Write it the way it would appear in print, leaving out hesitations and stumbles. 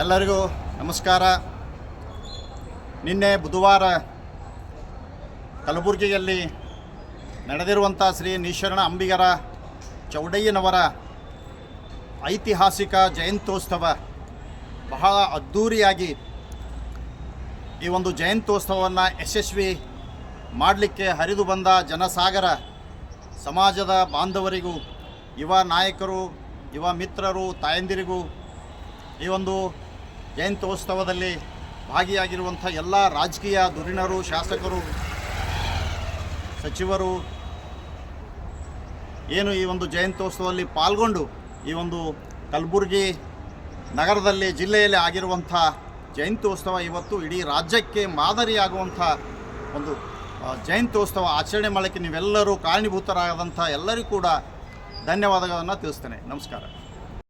ಎಲ್ಲರಿಗೂ ನಮಸ್ಕಾರ. ನಿನ್ನೆ ಬುಧವಾರ ಕಲಬುರಗಿಯಲ್ಲಿ ನಡೆದಿರುವಂಥ ಶ್ರೀ ನಿಶರಣ ಅಂಬಿಗರ ಚೌಡಯ್ಯನವರ ಐತಿಹಾಸಿಕ ಜಯಂತ್ಯೋತ್ಸವ ಬಹಳ ಅದ್ಧೂರಿಯಾಗಿ ಈ ಒಂದು ಜಯಂತ್ಯೋತ್ಸವವನ್ನು ಯಶಸ್ವಿ ಮಾಡಲಿಕ್ಕೆ ಹರಿದು ಬಂದ ಜನಸಾಗರ ಸಮಾಜದ ಬಾಂಧವರಿಗೂ, ಯುವ ನಾಯಕರು, ಯುವ ಮಿತ್ರರು, ತಾಯಂದಿರಿಗೂ, ಈ ಒಂದು ಜಯಂತ್ಯೋತ್ಸವದಲ್ಲಿ ಭಾಗಿಯಾಗಿರುವಂಥ ಎಲ್ಲ ರಾಜಕೀಯ ಧುರೀಣರು, ಶಾಸಕರು, ಸಚಿವರು ಏನು ಈ ಒಂದು ಜಯಂತ್ಯೋತ್ಸವದಲ್ಲಿ ಪಾಲ್ಗೊಂಡು ಈ ಒಂದು ಕಲಬುರಗಿ ನಗರದಲ್ಲಿ, ಜಿಲ್ಲೆಯಲ್ಲಿ ಆಗಿರುವಂಥ ಜಯಂತ್ಯೋತ್ಸವ ಇವತ್ತು ಇಡೀ ರಾಜ್ಯಕ್ಕೆ ಮಾದರಿಯಾಗುವಂಥ ಒಂದು ಜಯಂತ್ಯೋತ್ಸವ ಆಚರಣೆ ಮಾಡೋಕ್ಕೆ ನೀವೆಲ್ಲರೂ ಕಾರಣೀಭೂತರಾದಂಥ ಎಲ್ಲರಿಗೂ ಕೂಡ ಧನ್ಯವಾದಗಳನ್ನು ತಿಳಿಸ್ತೇನೆ. ನಮಸ್ಕಾರ.